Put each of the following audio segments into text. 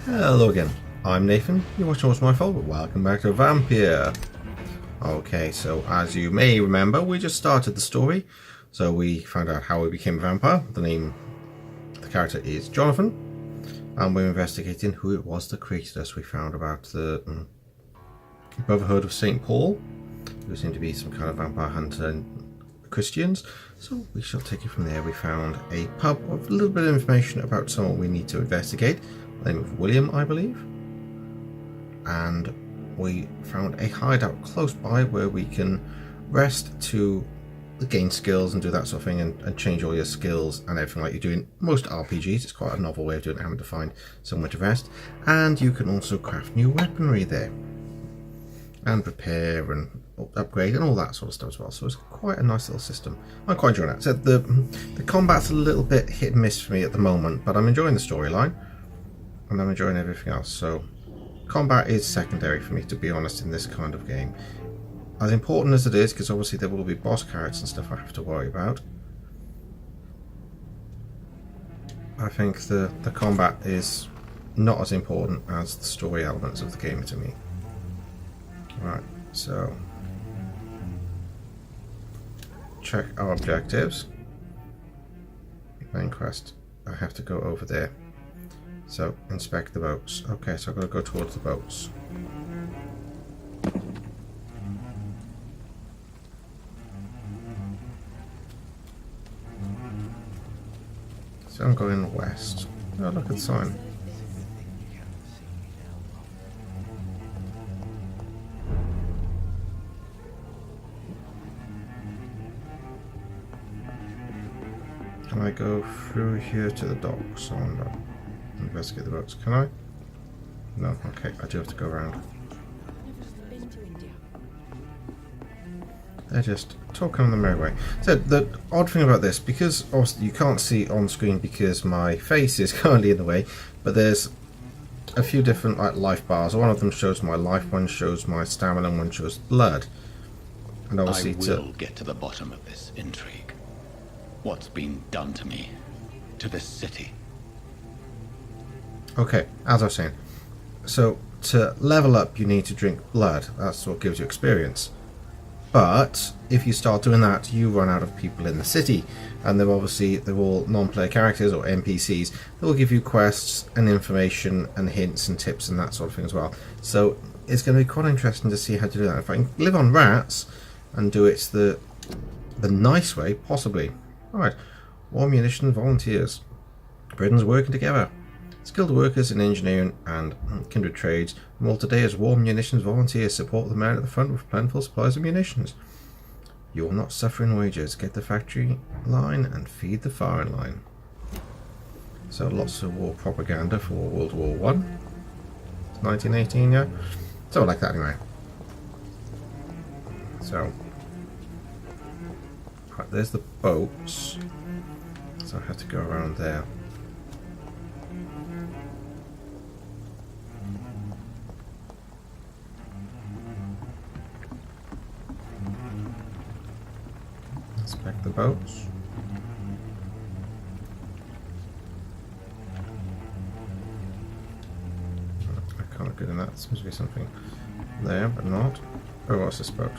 Hello again, I'm Nathan, you're watching What's My Fault, but welcome back to Vampyr. Okay, so as you may remember, we just started the story, so we found out how we became a vampire. The character is Jonathan, and we're investigating who it was that created us. We found about the Brotherhood of St. Paul, who seem to be some kind of vampire hunter and Christians, so we shall take it from there. We found a pub with a little bit of information about someone we need to investigate. The name of William, I believe, and we found a hideout close by where we can rest to gain skills and do that sort of thing, and change all your skills and everything like you do in most RPGs. It's quite a novel way of doing it, having to find somewhere to rest. And you can also craft new weaponry there and repair and upgrade and all that sort of stuff as well. So it's quite a nice little system. I'm quite enjoying that. So the combat's a little bit hit and miss for me at the moment, but I'm enjoying the storyline. And I'm enjoying everything else, so combat is secondary for me, to be honest, in this kind of game. As important as it is, because obviously there will be boss characters and stuff I have to worry about, I think the combat is not as important as the story elements of the game to me. Right, so check our objectives. Main quest, I have to go over there. So, inspect the boats. Okay, so I've got to go towards the boats. So I'm going west. Oh, look at the sign. Can I go through here to the docks? I wonder. Investigate the boats. Can I? No. Okay, I do have to go around. They're just talking on the merry way. So the odd thing about this, because obviously you can't see on screen because my face is currently in the way, but there's a few different life bars. One of them shows my life, one shows my stamina, and one shows blood. And obviously I will get to the bottom of this intrigue. What's been done to me, to this city. Okay, as I was saying, so to level up you need to drink blood. That's what gives you experience. But if you start doing that, you run out of people in the city, and they're all non-player characters or NPCs that will give you quests and information and hints and tips and that sort of thing as well. So it's going to be quite interesting to see how to do that. If I can live on rats and do it the nice way, possibly. Alright, war munition volunteers. Britain's working together. Skilled workers in engineering and kindred trades enroll today as war munitions volunteers. Support the man at the front with plentiful supplies of munitions. You will not suffer in wages. Get the factory line and feed the firing line. So lots of war propaganda for World War I. 1918, yeah? So like that anyway. So, right, there's the boats. So I have to go around there. Inspect the boats. I can't get in that. There seems to be something there, but not. Oh, what's this boat?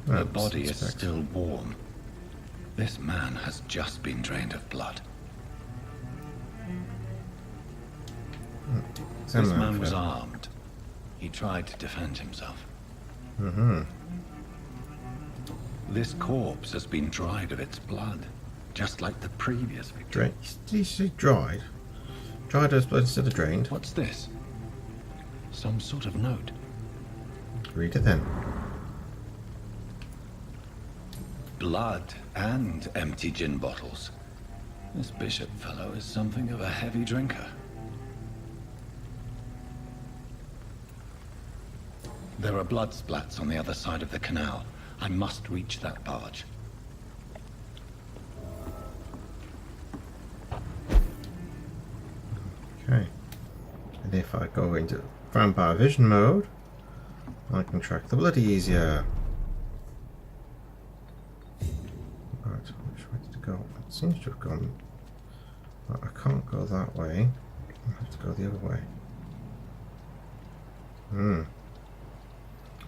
The body is still warm. This man has just been drained of blood. This man was armed. He tried to defend himself. This corpse has been dried of its blood, just like the previous victim. Did you say dried? Dried as blood instead of drained? What's this? Some sort of note. Read it then. Blood and empty gin bottles. This bishop fellow is something of a heavy drinker. There are blood splats on the other side of the canal. I must reach that barge. Okay. And if I go into vampire vision mode, I can track the blood easier. Right, which way did it go? It seems to have gone. Well, I can't go that way. I have to go the other way.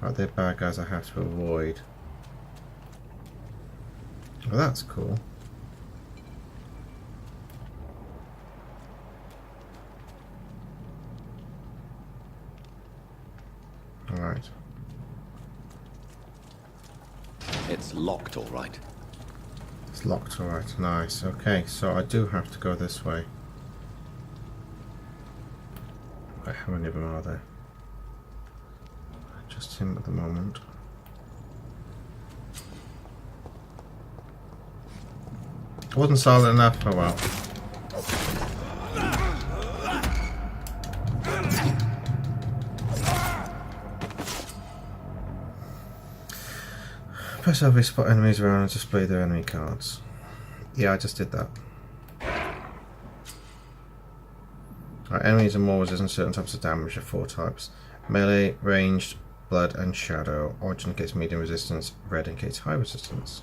Right, they're bad guys I have to avoid. Well, that's cool. Alright. It's locked, all right. It's locked, alright. Nice. Okay, so I do have to go this way. Right, how many of them are there? Just him at the moment. I wasn't silent enough. Oh well. Press LB, spot enemies around and display their enemy cards. Yeah, I just did that. Right, enemies are more resistant to certain types of damage of 4 types. Melee, ranged, blood and shadow. Orange indicates medium resistance, red indicates high resistance.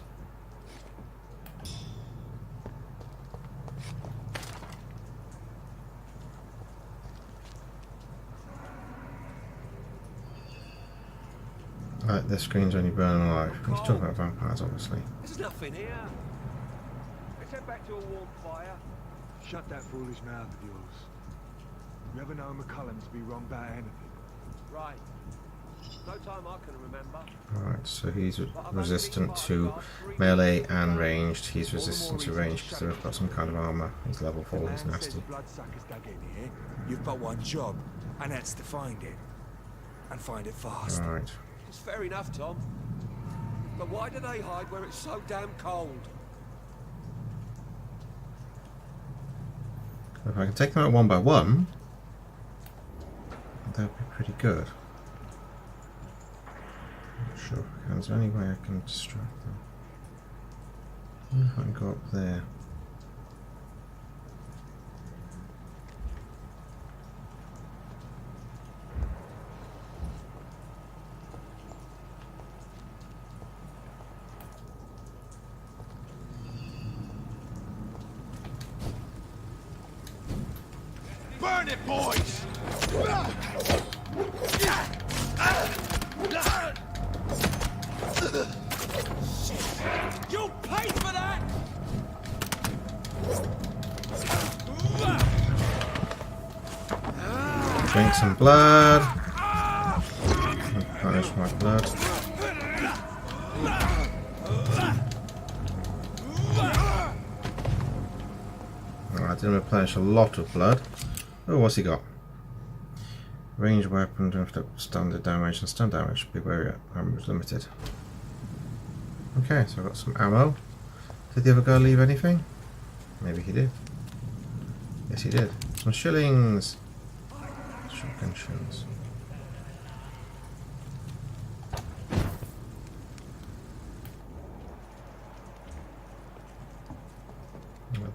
Right, this screen's only burning alive. He's talking about vampires, obviously. There's nothing here. Let's head back to a warm fire. Shut that foolish mouth of yours. You ever know McCullum to be wrong about anything? Right. No time I can remember. Alright, so he's resistant to melee and ranged. He's resistant to ranged because they've got some kind of armour. He's level 4, he's nasty. Bloodsuckers dug in here. You've got one job, and that's to find it. And find it fast. Alright. It's fair enough, Tom. But why do they hide where it's so damn cold? If I can take them out one by one, that would be pretty good. Not sure if I can. Is there any way I can distract them? I wonder if I can go up there. Burn it, boys! You'll pay for that! Drink some blood. Punish my blood. I didn't replenish a lot of blood. Oh, what's he got? Ranged weapon, don't have to standard damage and stun damage. Be wary, armor is limited. Okay, so I've got some ammo. Did the other guy leave anything? Maybe he did. Yes, he did. Some shillings. Shotgun shells.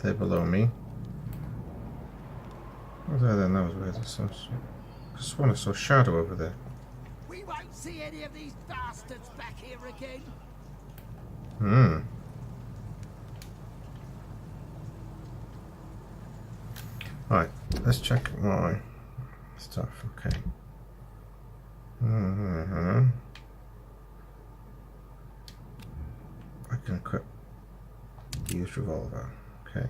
They're below me. What's that then? That was weird. I just want to saw a shadow over there. We won't see any of these bastards back here again. Right, let's check my stuff. Okay. I can equip the used revolver. Okay.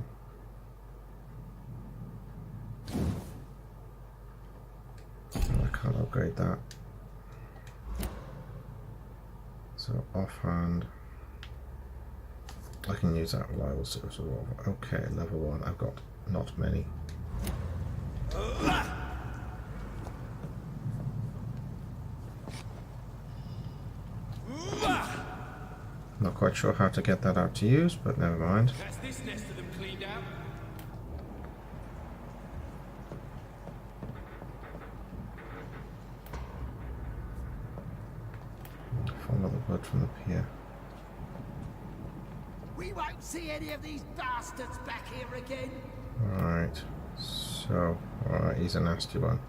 I can't upgrade that. So offhand, I can use that reliable service revolver. Okay, level 1. I've got not many. Not quite sure how to get that out to use, but never mind. That's this nest of them cleaned out. Follow the blood from the pier. We won't see any of these bastards back here again. Alright, so, alright, he's a nasty one.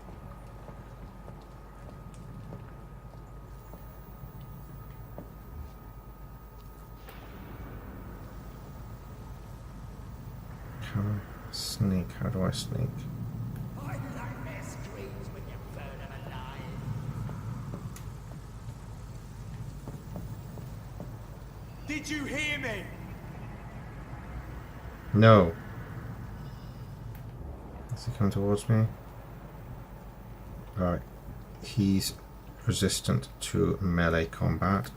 can I sneak? How do I sneak? I like their screams when you burn them alive. Did you hear me? No. Is he coming towards me? Right. He's resistant to melee combat.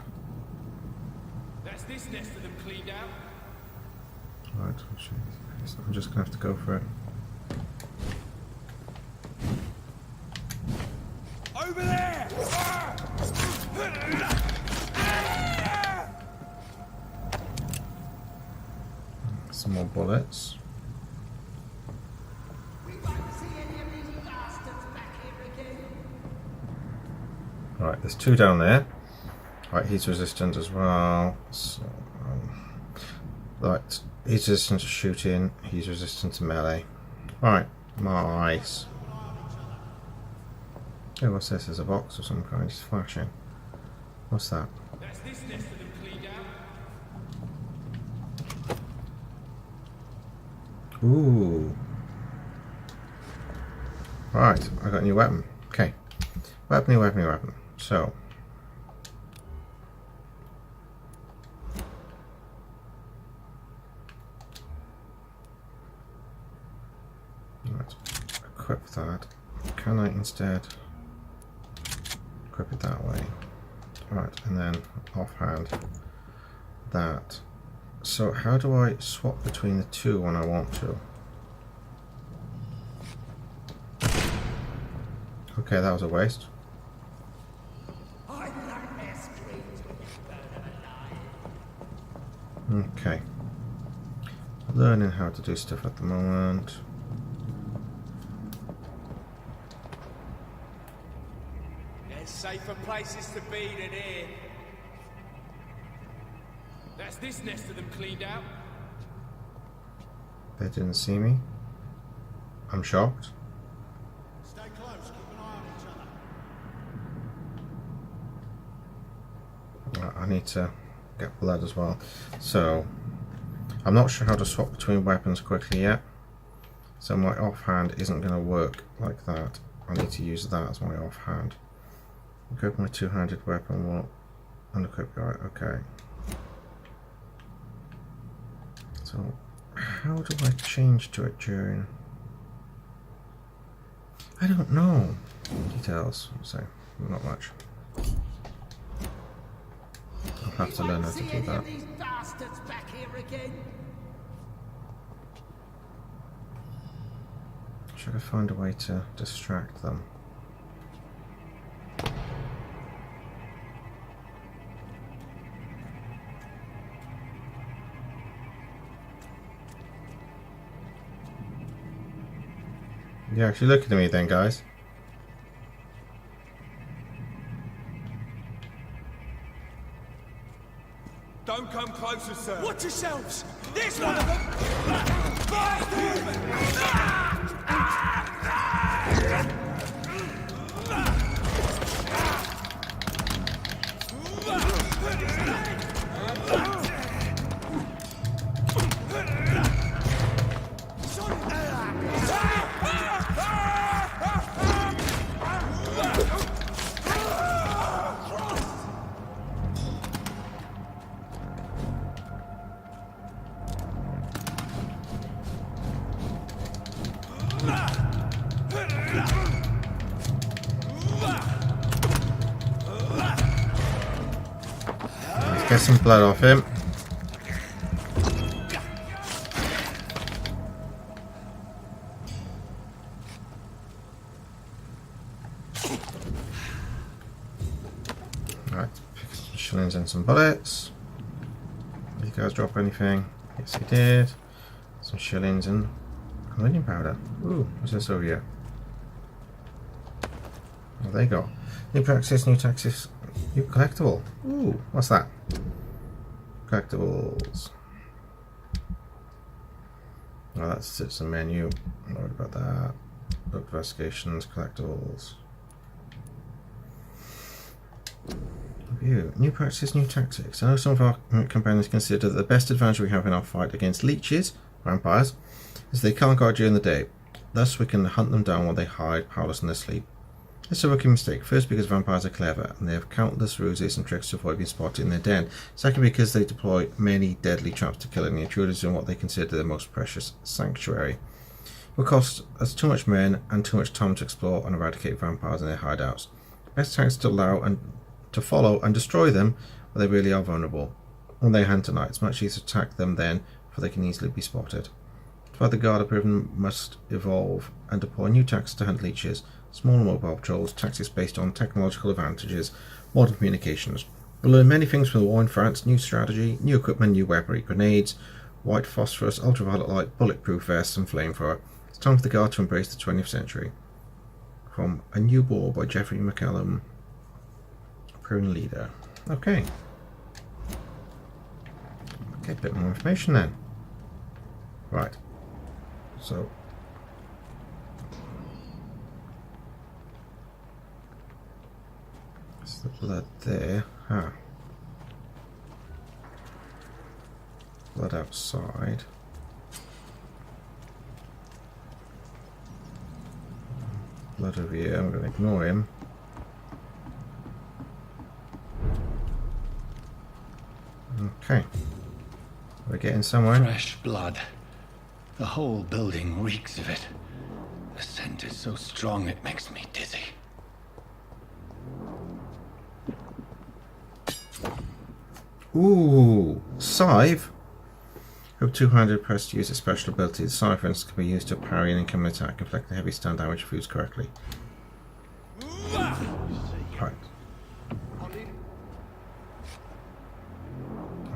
That's this nest of them cleaned out. Right, I'm just gonna have to go for it. Over there! Some more bullets. We won't see any of these bastards back here again. Right, there's two down there. Right, he's resistant as well. So, right, he's resistant to shooting. He's resistant to melee. Right, nice. Oh, what's this? There's a box of some kind. It's flashing. What's that? That's this nest of them cleaned out. Ooh. Right, I got a new weapon. Okay. Weapon. So. Right. Equip that. Can I instead equip it that way? Right, and then offhand that. So how do I swap between the two when I want to? Okay, that was a waste. I like their screams when you burn them alive. Okay. Learning how to do stuff at the moment. There's safer places to be than here. That's this nest of them cleaned out. They didn't see me. I'm shocked. Stay close, keep an eye on each other. I need to get blood as well. So, I'm not sure how to swap between weapons quickly yet. So my offhand isn't going to work like that. I need to use that as my offhand. Equip my two-handed weapon. What? Unequip. Right. Okay. So, how do I change to it during? I don't know. Details. So, not much. I'll have to learn how to See do any that. of these bastards back here again? Should I find a way to distract them? You're actually looking at me then, guys. Don't come closer, sir. Watch yourselves! There's one of them! Let's get some blood off him. Right, pick some shillings and some bullets. Did you guys drop anything? Yes, you did. Some shillings and onion powder. Ooh, what's this over here? What have they got? New practice, new taxes, new collectible. Ooh, what's that? Collectibles. Oh, that's it's a menu. I'm not worried about that. Book investigations, collectibles. Review. New practices, new tactics. I know some of our companions consider that the best advantage we have in our fight against leeches, vampires, as they can't guard during the day. Thus we can hunt them down while they hide, powerless in their sleep. It's a rookie mistake. First, because vampires are clever, and they have countless ruses and tricks to avoid being spotted in their den. Second, because they deploy many deadly traps to kill any intruders in what they consider their most precious sanctuary. It will cost us too much men and too much time to explore and eradicate vampires in their hideouts. Best tactics to allow and to follow and destroy them where they really are vulnerable. When they hunt tonight, it's much easier to attack them then, for they can easily be spotted. To fight the guard, a Priven must evolve and deploy new tactics to hunt leeches, small and mobile patrols, tactics based on technological advantages, modern communications. We'll learn many things from the war in France: new strategy, new equipment, new weaponry, grenades, white phosphorus, ultraviolet light, bulletproof vests, and flamethrower. It's time for the guard to embrace the 20th century. From A New War by Jeffrey McCallum, Prune Leader. Okay, a bit more information then. Right, so that's the blood there. Blood outside. Blood over here. I'm going to ignore him. Okay. We're getting somewhere. Fresh blood. The whole building reeks of it. The scent is so strong it makes me dizzy. Ooh, Scythe. Hope 200 press to use a special ability. The Scythe, for instance, can be used to parry an incoming attack, inflict a heavy stun damage if used correctly. Right.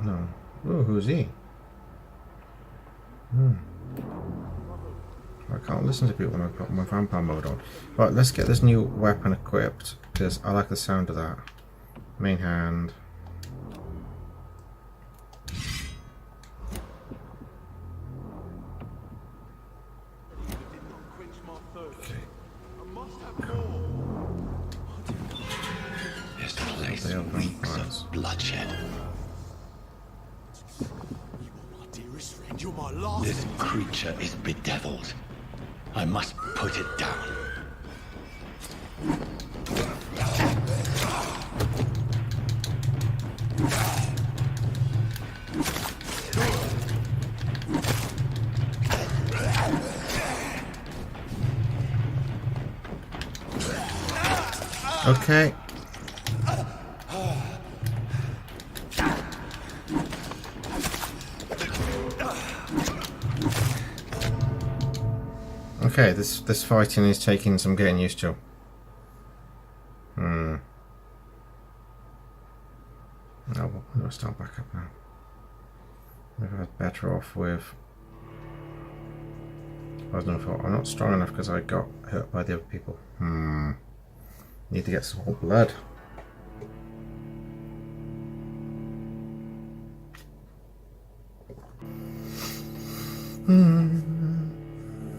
No. Ooh, who's he? I can't listen to people when I've got my vampire mode on. Right, let's get this new weapon equipped, because I like the sound of that. Main hand. This place reeks of bloodshed. This creature is bedeviled. I must put it down. Okay. Okay, this fighting is taking some getting used to. Oh, well, I'll start back up now. Maybe I'm better off with. I don't know. I'm not strong enough because I got hurt by the other people. Need to get some more blood.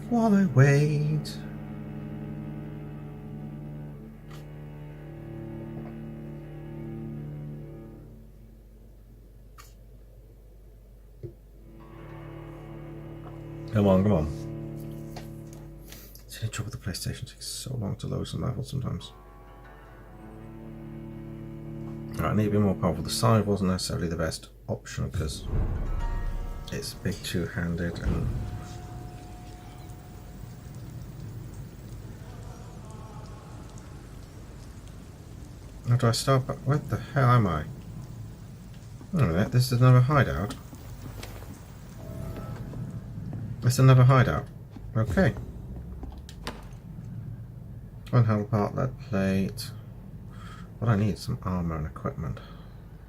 While I wait. Come on, come on. It's any trouble with the PlayStation. It takes so long to load some levels sometimes. Right, I need to be more powerful. The scythe wasn't necessarily the best option because it's big two-handed and how do I start back? Where the hell am I? Wait a minute, this is another hideout. It's another hideout. Okay. One hull part, lead plate. What I need is some armor and equipment.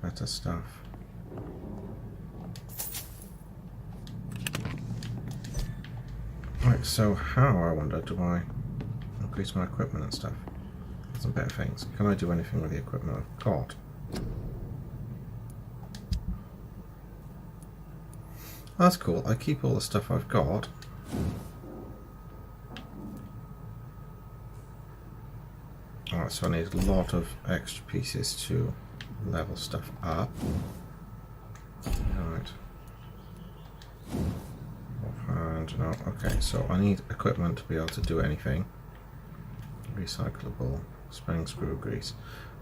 Better stuff. Right, so how, I wonder, do I increase my equipment and stuff? Some better things. Can I do anything with the equipment I've got? That's cool. I keep all the stuff I've got. Alright, so I need a lot of extra pieces to level stuff up. Right. Offhand. Oh, okay, so I need equipment to be able to do anything. Recyclable spring screw grease.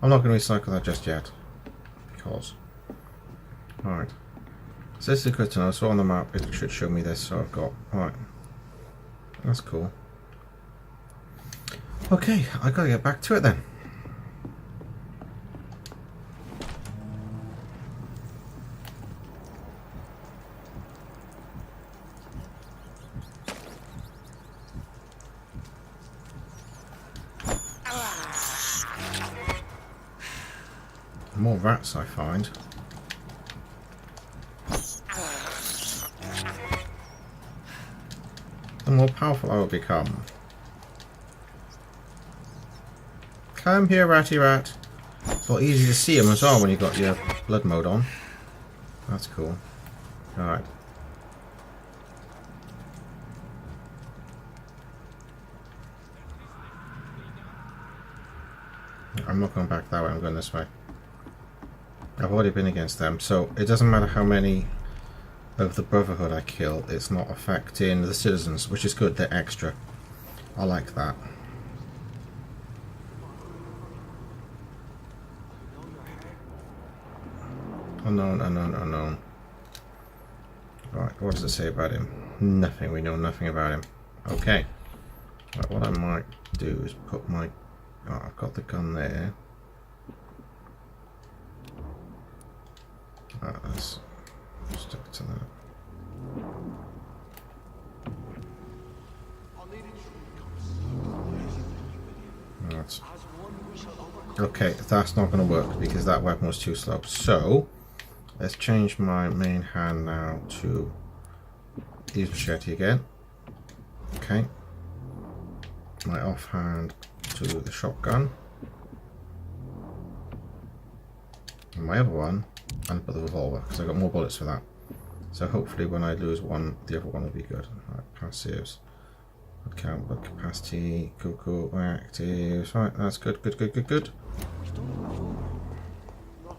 I'm not going to recycle that just yet. Because. Alright. So this is good to know. So on the map it should show me this, so I've got. Alright. That's cool. Okay, I gotta get back to it then. The more rats I find, the more powerful I will become. Come here, ratty rat. It's a lot easier to see them as well when you've got your blood mode on. That's cool. Alright. I'm not going back that way, I'm going this way. I've already been against them, so it doesn't matter how many of the Brotherhood I kill, it's not affecting the citizens, which is good, they're extra. I like that. Unknown, unknown, unknown. Right, what does it say about him? Nothing, we know nothing about him. Okay. Right, what I might do is put my... Oh, I've got the gun there. Let's stick to that. Right. Okay, that's not going to work because that weapon was too slow. So, let's change my main hand now to use machete again. Okay. My offhand to the shotgun. And my other one, and put the revolver, because I got more bullets for that. So hopefully when I lose one, the other one will be good. Right, passives. Count, but capacity, cool, actives. Right, that's good, good. No.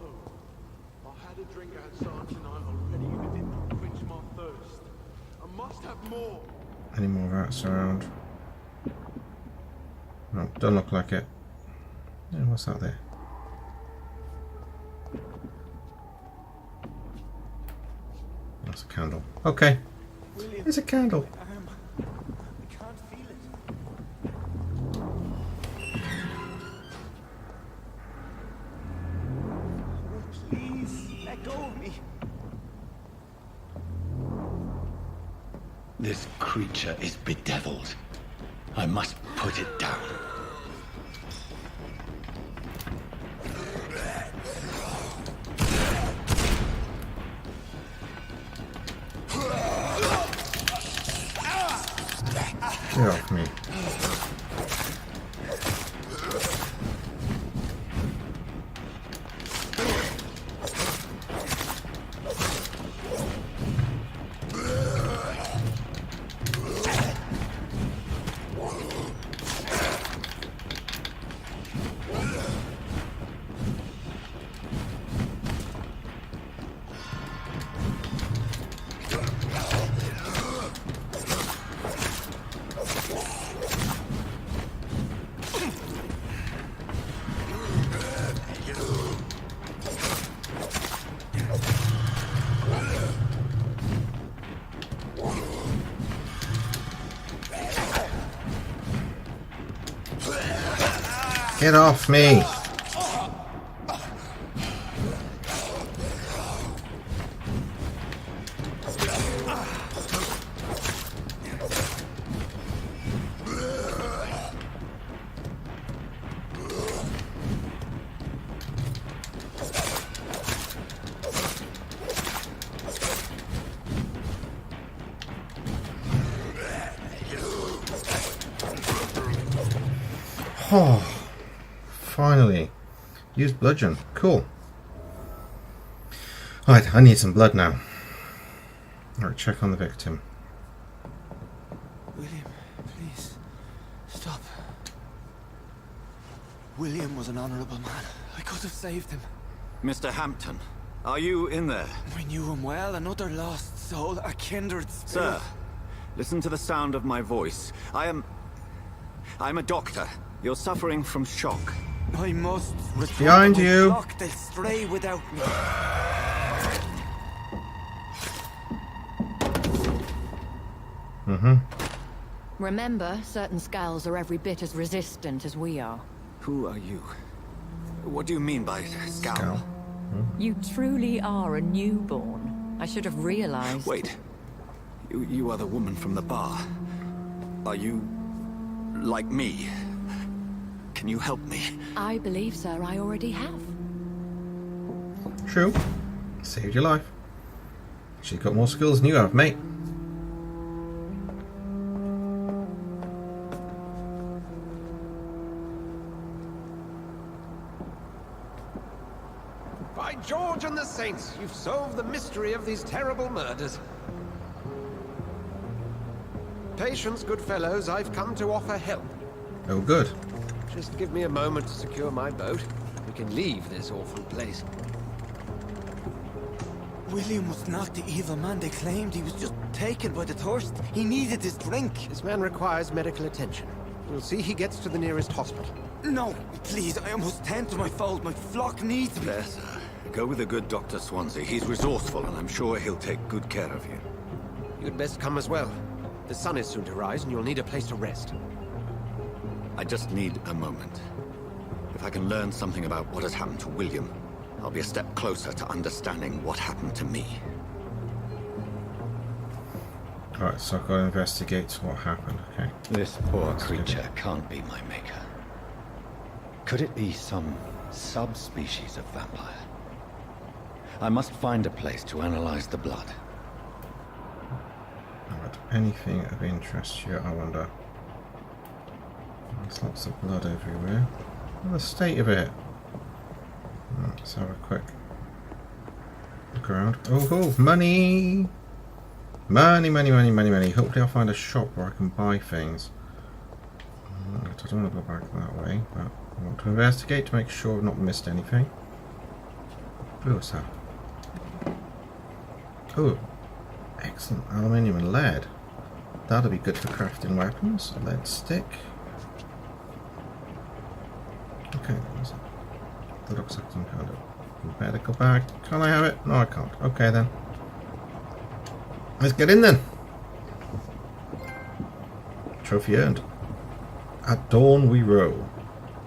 I had a drink outside tonight already and it didn't quench my thirst. I must have more. Any more rats around? No, don't look like it. Yeah, what's that there? That's a candle. Okay. William, It's a candle. I can't feel it. Oh, please, let go of me. This creature is bedeviled. I must put it down. Get off me. Get off me! Oh, finally. Use bludgeon. Cool. Alright, I need some blood now. Alright, check on the victim. William, please, stop. William was an honourable man. I could have saved him. Mr. Hampton, are you in there? We knew him well, another lost soul, a kindred spirit. Sir, Listen to the sound of my voice. I'm a doctor. You're suffering from shock. I must return Behind to my you. flock. They'll stray without me. Remember, certain skulls are every bit as resistant as we are. Who are you? What do you mean by scowl? Scowl. You truly are a newborn. I should have realized. Wait. You are the woman from the bar. Are you... like me? Can you help me? I believe, sir, I already have. True. Saved your life. She's got more skills than you have, mate. By George and the Saints, you've solved the mystery of these terrible murders. Patience, good fellows, I've come to offer help. Oh, good. Just give me a moment to secure my boat. We can leave this awful place. William was not the evil man they claimed. He was just taken by the thirst. He needed his drink. This man requires medical attention. We'll see he gets to the nearest hospital. No, please, I must tend to my fault. My flock needs me. There, sir. Go with the good Dr. Swansea. He's resourceful, and I'm sure he'll take good care of you. You'd best come as well. The sun is soon to rise, and you'll need a place to rest. I just need a moment. If I can learn something about what has happened to William, I'll be a step closer to understanding what happened to me. Alright, so I've got to investigate what happened. Okay. This poor creature can't be my maker. Could it be some subspecies of vampire? I must find a place to analyze the blood. Alright, anything of interest here, I wonder. There's lots of blood everywhere. What's the state of it? Let's have a quick look around. Oh, money! Money, money, money, money, money. Hopefully I'll find a shop where I can buy things. I don't want to go back that way, but I want to investigate to make sure I've not missed anything. Oh, what's that? Oh, excellent. Aluminium and lead. That'll be good for crafting weapons. A lead stick. Okay, what's that? That looks like some kind of medical bag. Can I have it? No, I can't. Okay then. Let's get in then. Trophy earned. At dawn we row.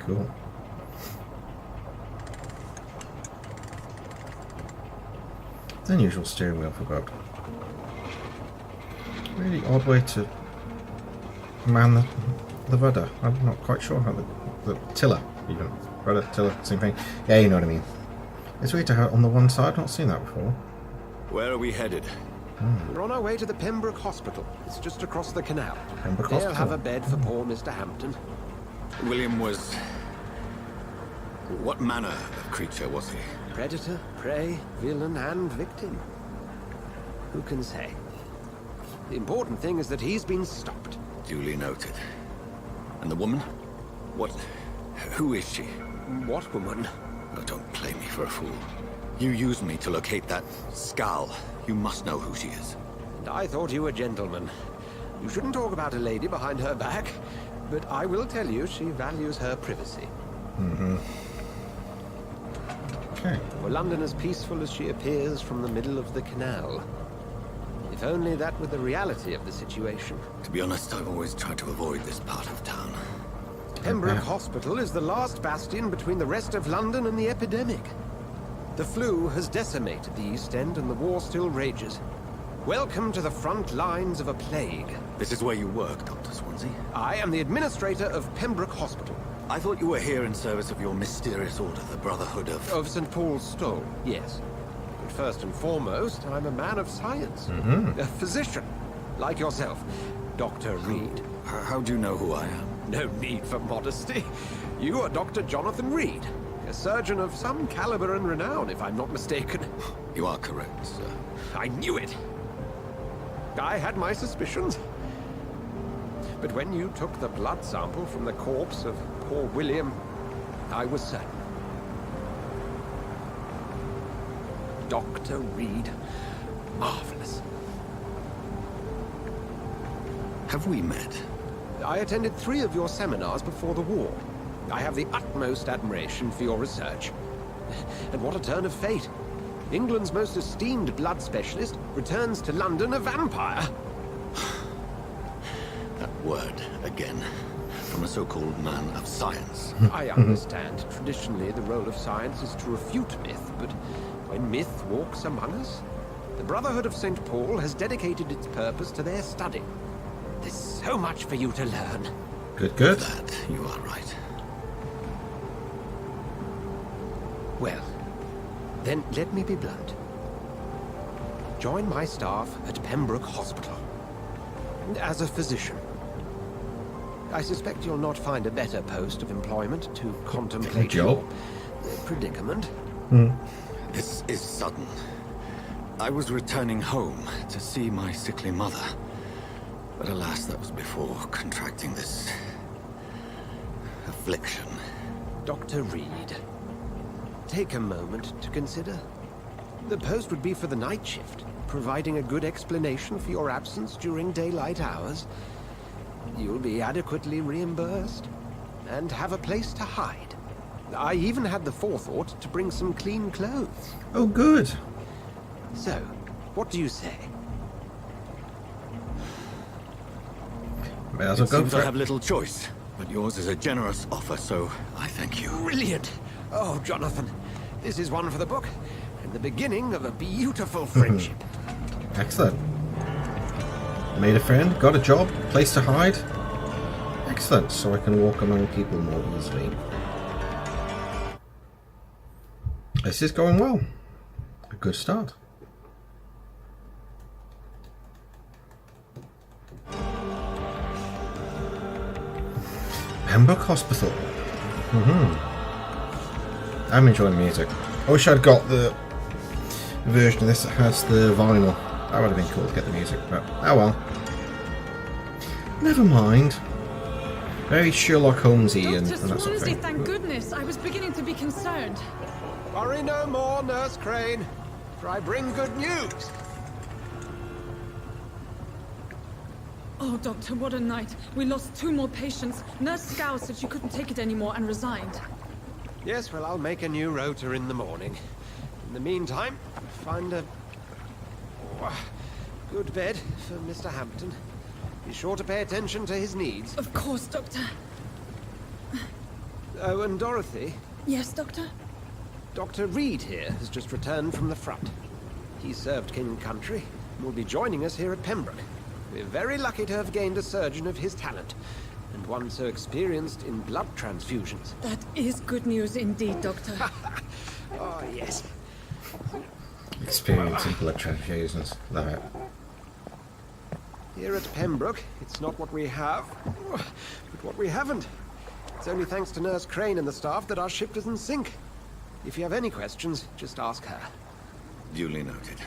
Cool. Unusual steering wheel for boat. Really odd way to man the rudder. I'm not quite sure how the tiller even. Rudder, tiller, same thing. Yeah, you know what I mean. It's weird to have it on the one side. I've not seen that before. Where are we headed? We're on our way to the Pembroke Hospital. It's just across the canal. Pembroke They'll Hospital. have a bed for poor Mr. Hampton. William was... What manner of creature was he? Predator, prey, villain, and victim. Who can say? The important thing is that he's been stopped. Duly noted. And the woman? What... Who is she? What woman? Oh, don't play me for a fool. You used me to locate that scowl. You must know who she is. And I thought you a gentleman. You shouldn't talk about a lady behind her back, but I will tell you she values her privacy. Okay. For London as peaceful as she appears from the middle of the canal. If only that were the reality of the situation. To be honest, I've always tried to avoid this part of town. Pembroke Hospital is the last bastion between the rest of London and the epidemic. The flu has decimated the East End and the war still rages. Welcome to the front lines of a plague. This is where you work, Dr. Swansea? I am the administrator of Pembroke Hospital. I thought you were here in service of your mysterious order, the Brotherhood of... Of St. Paul's Stole, yes. But first and foremost, I'm a man of science. A physician, like yourself, Dr. Reed. How do you know who I am? No need for modesty. You are Dr. Jonathan Reed, a surgeon of some caliber and renown, if I'm not mistaken. You are correct, sir. I knew it. I had my suspicions. But when you took the blood sample from the corpse of poor William, I was certain. Dr. Reed. Marvelous. Have we met? I attended 3 of your seminars before the war. I have the utmost admiration for your research. And what a turn of fate. England's most esteemed blood specialist returns to London a vampire. That word, again. From a so-called man of science. I understand. Traditionally, the role of science is to refute myth, but when myth walks among us, the Brotherhood of St. Paul has dedicated its purpose to their study. There's so much for you to learn. Good, good. That, you are right. Well, then let me be blunt. Join my staff at Pembroke Hospital. As a physician. I suspect you'll not find a better post of employment to contemplate your predicament. This is sudden. I was returning home to see my sickly mother. But alas, that was before contracting this affliction. Dr. Reed, take a moment to consider. The post would be for the night shift, providing a good explanation for your absence during daylight hours. You'll be adequately reimbursed, and have a place to hide. I even had the forethought to bring some clean clothes. Oh, good. So, what do you say? May as well go Seems for I it. have little choice, but yours is a generous offer, so I thank you. Brilliant! Oh, Jonathan, this is one for the book, and the beginning of a beautiful friendship. Excellent. Made a friend, got a job, place to hide. Excellent, so I can walk among people more easily. This is going well. A good start. Pembroke Hospital. I'm enjoying the music. I wish I'd got the version of this that has the vinyl. That would have been cool to get the music, but oh well. Never mind. Very Sherlock Holmesy and that sort of Swansea, thing. thank goodness. I was beginning to be concerned. Worry no more, Nurse Crane, for I bring good news. Oh, Doctor, what a night. We lost 2 more patients. Nurse Scow said she couldn't take it anymore and resigned. Yes, well, I'll make a new rota in the morning. In the meantime, find a good bed for Mr. Hampton. Be sure to pay attention to his needs. Of course, Doctor. Oh, and Dorothy? Yes, Doctor? Dr. Reed here has just returned from the front. He served King and Country and will be joining us here at Pembroke. We're very lucky to have gained a surgeon of his talent, and one so experienced in blood transfusions. That is good news indeed, Doctor. Oh, yes. Experience in blood transfusions. Love it. Here at Pembroke, it's not what we have, but what we haven't. It's only thanks to Nurse Crane and the staff that our ship doesn't sink. If you have any questions, just ask her. Duly noted.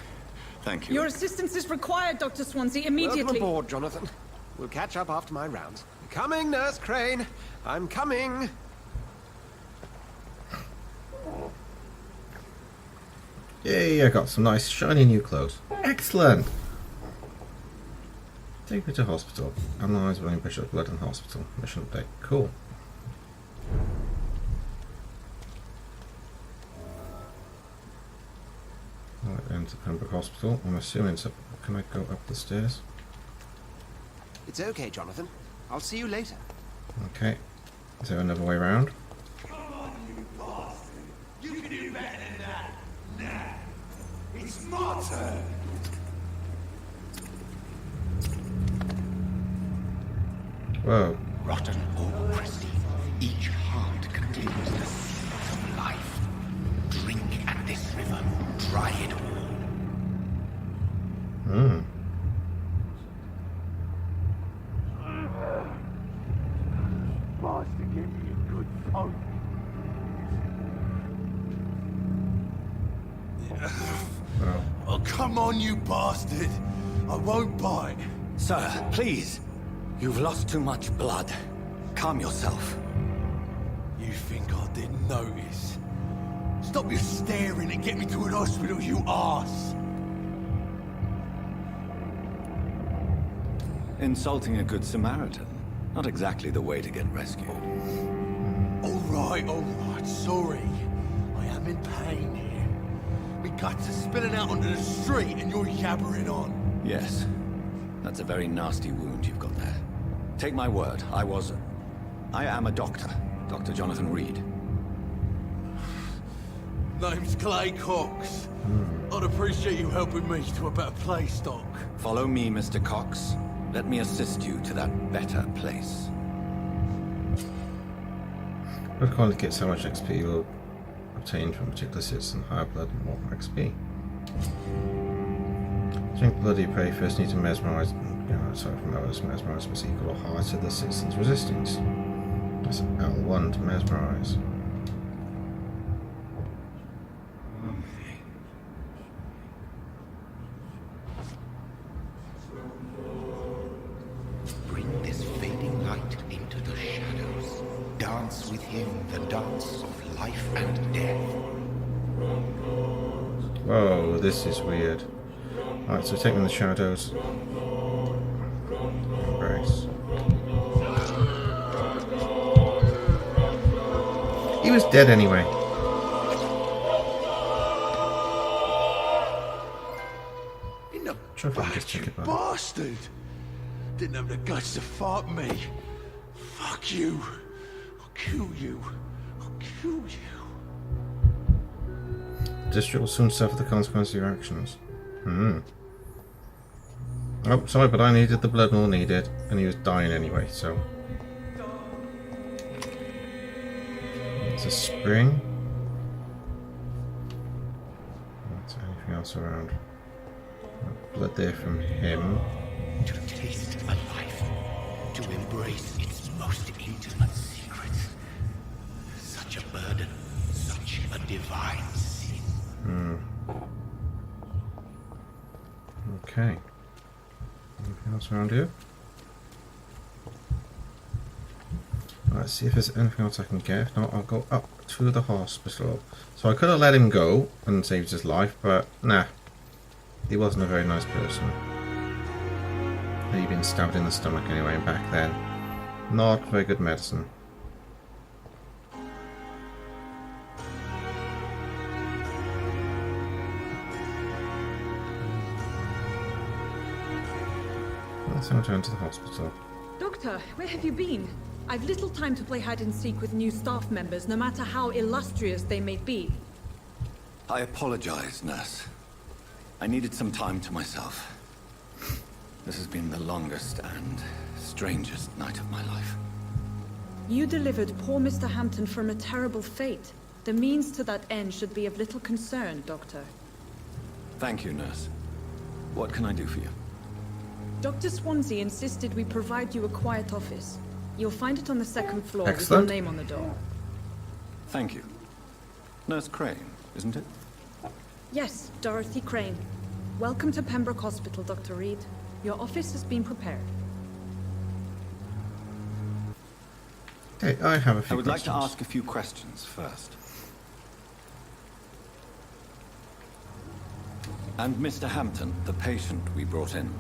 Thank you. Your assistance is required, Dr. Swansea, immediately. Welcome aboard, Jonathan. We'll catch up after my rounds. Coming, Nurse Crane. I'm coming. Yay, I got some nice shiny new clothes. Excellent! Take me to hospital. Analyze William Bishop's blood in hospital. Mission update. Cool. Right, into Pembroke Hospital. I'm assuming it's up. Can I go up the stairs? It's okay, Jonathan. I'll see you later. Okay. Is there another way around? Come on, you bastard! You can do better than that! Nah! It's my turn! Whoa. Rotten or pristine, each heart contains the seed of life. Drink at this river, try it all. Bastard, give me a good phone. Oh, come on, you bastard! I won't bite. Sir, please. You've lost too much blood. Calm yourself. You think I didn't notice? Stop your staring and get me to an hospital, you arse! Insulting a good Samaritan. Not exactly the way to get rescued. All right, sorry. I am in pain here. My guts are spilling out onto the street and you're yabbering on. Yes. That's a very nasty wound you've got there. Take my word, I am a doctor. Dr. Jonathan Reed. Name's Clay Cox. I'd appreciate you helping me to a better place, Doc. Follow me, Mr. Cox. Let me assist you to that better place. Red coin indicates how much XP you will obtain from a particular citizen. Higher blood, more XP. Drink blood you pray first need to mesmerize. From others, mesmerize must equal or higher to the citizen's resistance. That's L1 to mesmerize. Bring this fading light into the shadows. Dance with him the dance of life and death. Whoa, this is weird. Alright, so take in the shadows. Embrace. He was dead anyway. You bastard! Didn't have the guts to fart me. Fuck you. I'll kill you. I'll kill you. The district will soon suffer the consequences of your actions. Oh, sorry, but I needed the blood more needed, and he was dying anyway, so. It's a spring. Is there anything else around? Blood there from him. To taste a life, to embrace its most intimate secrets. Such a burden, such a divine sin. Okay. Anything else around here? Let's see if there's anything else I can get. If not, I'll go up to the hospital. So I could have let him go and saved his life, but nah. He wasn't a very nice person. He'd been stabbed in the stomach anyway back then. Not very good medicine. Let's return to the hospital. Doctor, where have you been? I've little time to play hide and seek with new staff members, no matter how illustrious they may be. I apologize, nurse. I needed some time to myself. This has been the longest and strangest night of my life. You delivered poor Mr. Hampton from a terrible fate. The means to that end should be of little concern, Doctor. Thank you, nurse. What can I do for you? Dr. Swansea insisted we provide you a quiet office. You'll find it on the second floor. Excellent. With your name on the door. Thank you. Nurse Crane, isn't it? Yes, Dorothy Crane. Welcome to Pembroke Hospital, Dr. Reed. Your office has been prepared. Okay, I have a few I would questions. like to ask a few questions first. And Mr. Hampton, the patient we brought in,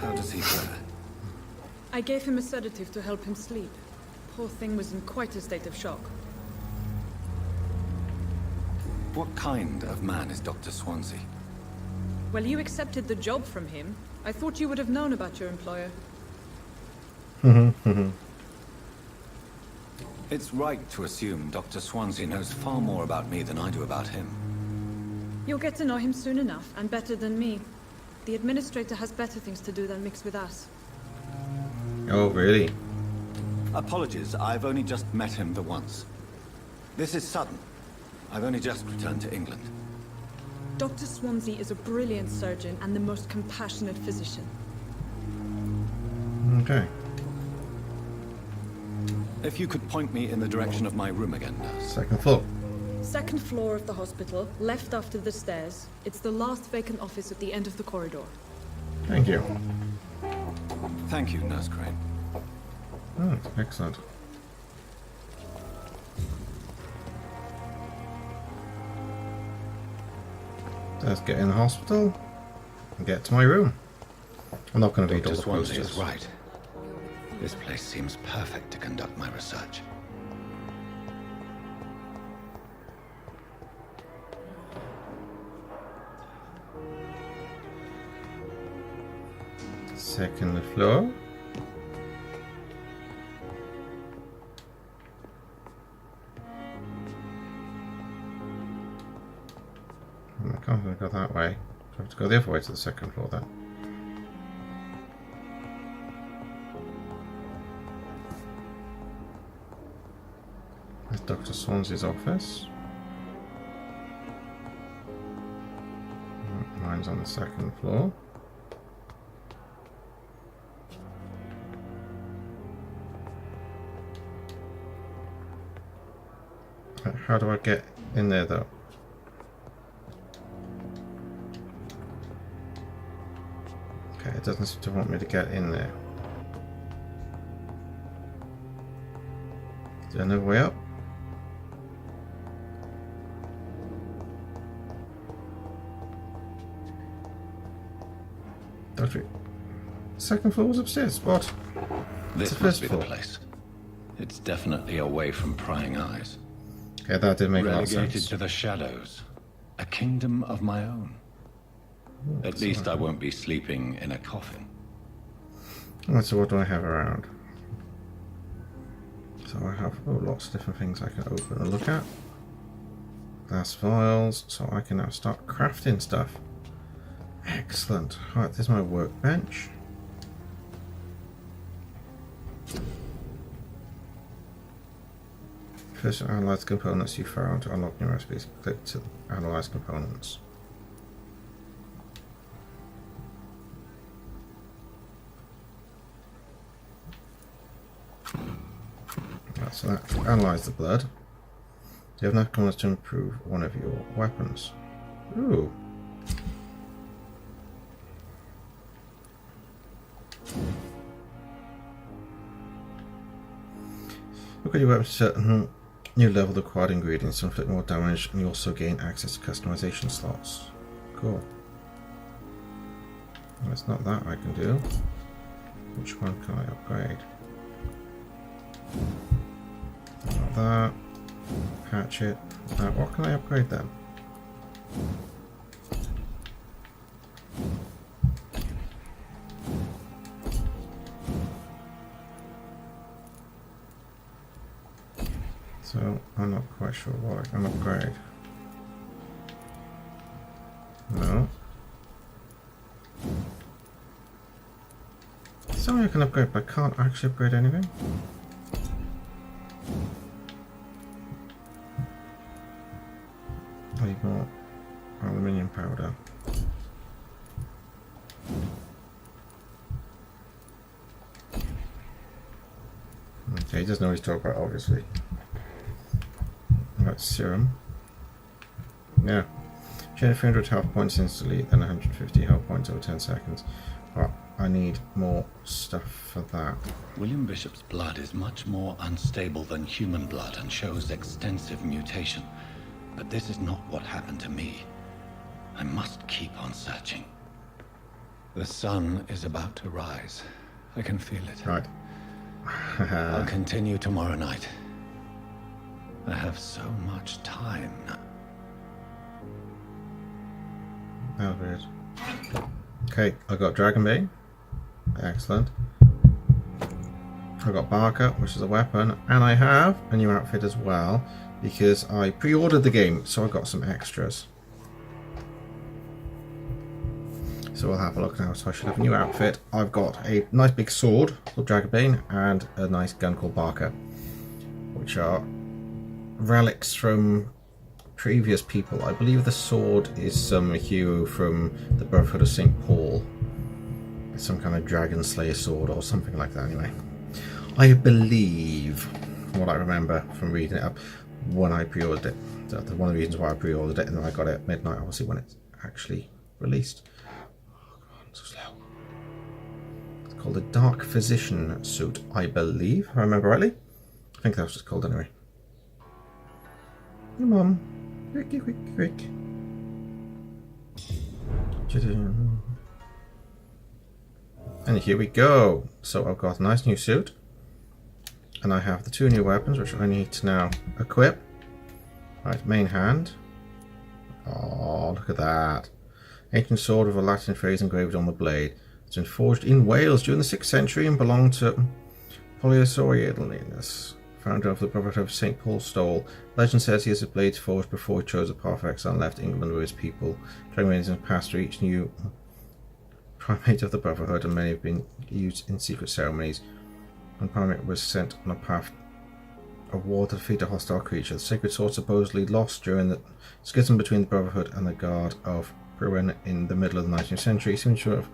how does he fare? I gave him a sedative to help him sleep. Poor thing was in quite a state of shock. What kind of man is Dr. Swansea? Well, you accepted the job from him. I thought you would have known about your employer. It's right to assume Dr. Swansea knows far more about me than I do about him. You'll get to know him soon enough, and better than me. The administrator has better things to do than mix with us. Oh, really? Apologies, I've only just met him the once. This is sudden. I've only just returned to England. Dr. Swansea is a brilliant surgeon and the most compassionate physician. Okay. If you could point me in the direction of my room again, nurse. Second floor. Second floor of the hospital, left after the stairs. It's the last vacant office at the end of the corridor. Thank you. Thank you, Nurse Crane. Oh, excellent. Let's get in the hospital and get to my room. I'm not going to read all Dr. the Swansea posters. is right. This place seems perfect to conduct my research. Second floor. I can't go that way. I have to go the other way to the second floor then. That's Dr. Swansea's office. Mine's on the second floor. How do I get in there though? Okay, it doesn't seem to want me to get in there. Is there another way up? Doctor, second floor was upstairs. What? This must be the place. It's definitely away from prying eyes. Okay, that did make a lot of Relegated sense. to the shadows. A kingdom of my own. At least I won't be sleeping in a coffin. Right, so what do I have around? So I have lots of different things I can open and look at. Glass vials, so I can now start crafting stuff. Excellent. Right, there's my workbench. First, analyze components you found to unlock new recipes. Click to analyze components. Right, so that analyze the blood. You have enough components to improve one of your weapons. Ooh. Look at your weapons to certain new level of required ingredients to inflict more damage, and you also gain access to customization slots. Cool. Well, it's not that I can do. Which one can I upgrade? Not that. Hatchet. What can I upgrade then? So, I'm not quite sure what I can upgrade. No. Something I can upgrade, but I can't actually upgrade anything. I need more aluminium powder. Okay, he doesn't know what he's talking about, obviously. That's serum. Yeah. Chain 300 health points instantly, then 150 health points over 10 seconds. Well, I need more stuff for that. William Bishop's blood is much more unstable than human blood and shows extensive mutation. But this is not what happened to me. I must keep on searching. The sun is about to rise. I can feel it. Right. I'll continue tomorrow night. I have so much time. That was weird. Okay, I got Dragonbane. Excellent. I got Barker, which is a weapon, and I have a new outfit as well because I pre-ordered the game, so I got some extras. So we'll have a look now. So I should have a new outfit. I've got a nice big sword called Dragonbane and a nice gun called Barker, which are relics from previous people. I believe the sword is some hero from the Brotherhood of St. Paul. It's some kind of dragon slayer sword or something like that anyway. I believe, what I remember from reading it up when I pre-ordered it. That's one of the reasons why I pre-ordered it, and then I got it at midnight, obviously, when it's actually released. Oh, God, so slow. It's called a Dark Physician suit, I believe, if I remember rightly. I think that's what it's called anyway. Come on. Quick, quick, quick. And here we go. So I've got a nice new suit. And I have the 2 new weapons, which I need to now equip. Right, main hand. Oh, look at that. Ancient sword with a Latin phrase engraved on the blade. It's been forged in Wales during the 6th century and belonged to Poliosoriadlinus, founder of the Brotherhood of St. Paul's Stole. Legend says he has his blades forged before he chose a path of exile and left England with his people. Dragon have passed through each new primate of the Brotherhood, and many have been used in secret ceremonies. When primate was sent on a path of war to defeat a hostile creature, the sacred sword supposedly lost during the schism between the Brotherhood and the Guard of Pruin in the middle of the 19th century. Seems sure a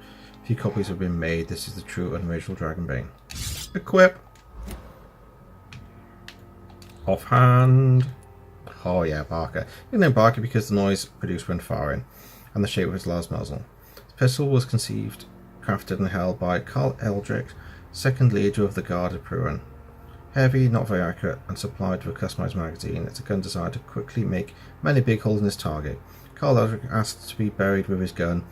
few copies have been made. This is the true and original Dragonbane. Equip. Offhand. Oh yeah, Barker. You named Barker because the noise produced when firing, and the shape of his large muzzle. The pistol was conceived, crafted and held by Carl Eldrick, second leader of the Guard of Pruin. Heavy, not very accurate, and supplied with a customized magazine. It's a gun designed to quickly make many big holes in his target. Carl Eldrick asked to be buried with his gun,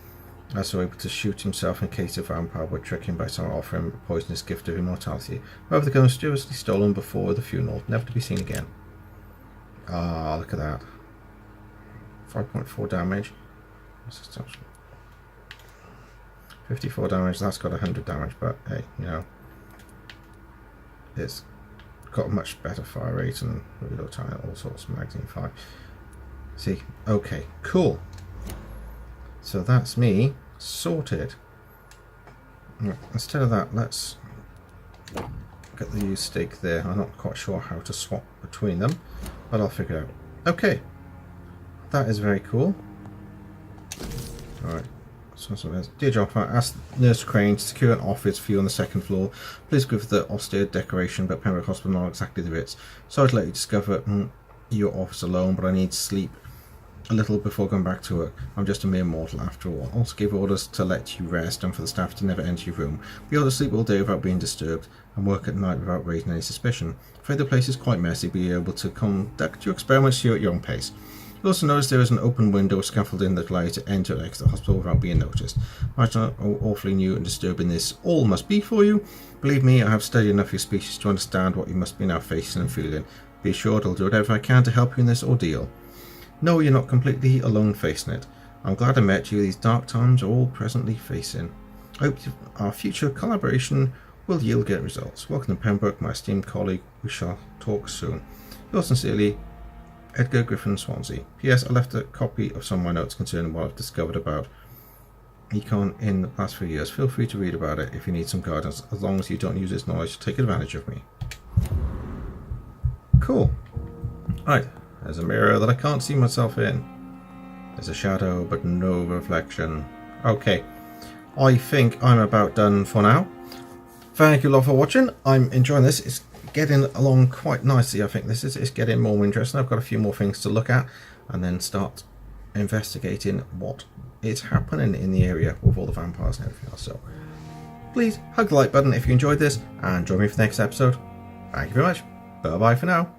as so able to shoot himself in case the vampire would trick him by somehow offering him a poisonous gift of immortality. However, the gun was mysteriously stolen before the funeral, never to be seen again. Ah, look at that. 5.4 damage. 54 damage, that's got 100 damage, but hey, you know, it's got a much better fire rate and reload time, all sorts of magazine fire. See, okay, cool. So that's me sorted. Right, instead of that, let's get the used stake there. I'm not quite sure how to swap between them, but I'll figure it out. Okay, that is very cool. Alright, so dear John, ask Nurse Crane to secure an office for you on the 2nd floor. Please give the austere decoration, but Pembroke Hospital not exactly the Ritz. Sorry to let you discover your office alone, but I need sleep a little before going back to work. I'm just a mere mortal after all. Also give orders to let you rest and for the staff to never enter your room. Be able to sleep all day without being disturbed and work at night without raising any suspicion. Afraid the place is quite messy, be able to conduct your experiments here at your own pace. You'll also notice there is an open window scaffolding that allows you to enter and exit the hospital without being noticed. Imagine how awfully new and disturbing this all must be for you. Believe me, I have studied enough of your species to understand what you must be now facing and feeling. Be assured I'll do whatever I can to help you in this ordeal. No, you're not completely alone facing it. I'm glad I met you. These dark times are all presently facing. I hope our future collaboration will yield great results. Welcome to Pembroke, my esteemed colleague. We shall talk soon. Yours sincerely, Edgar Griffin Swansea. P.S. I left a copy of some of my notes concerning what I've discovered about Econ in the past few years. Feel free to read about it if you need some guidance, as long as you don't use its knowledge to take advantage of me. Cool. Right. There's a mirror that I can't see myself in. There's a shadow, but no reflection. Okay, I think I'm about done for now. Thank you a lot for watching. I'm enjoying this. It's getting along quite nicely. I think this is getting more interesting. I've got a few more things to look at and then start investigating what is happening in the area with all the vampires and everything else. So please hug the like button if you enjoyed this and join me for the next episode. Thank you very much. Bye bye for now.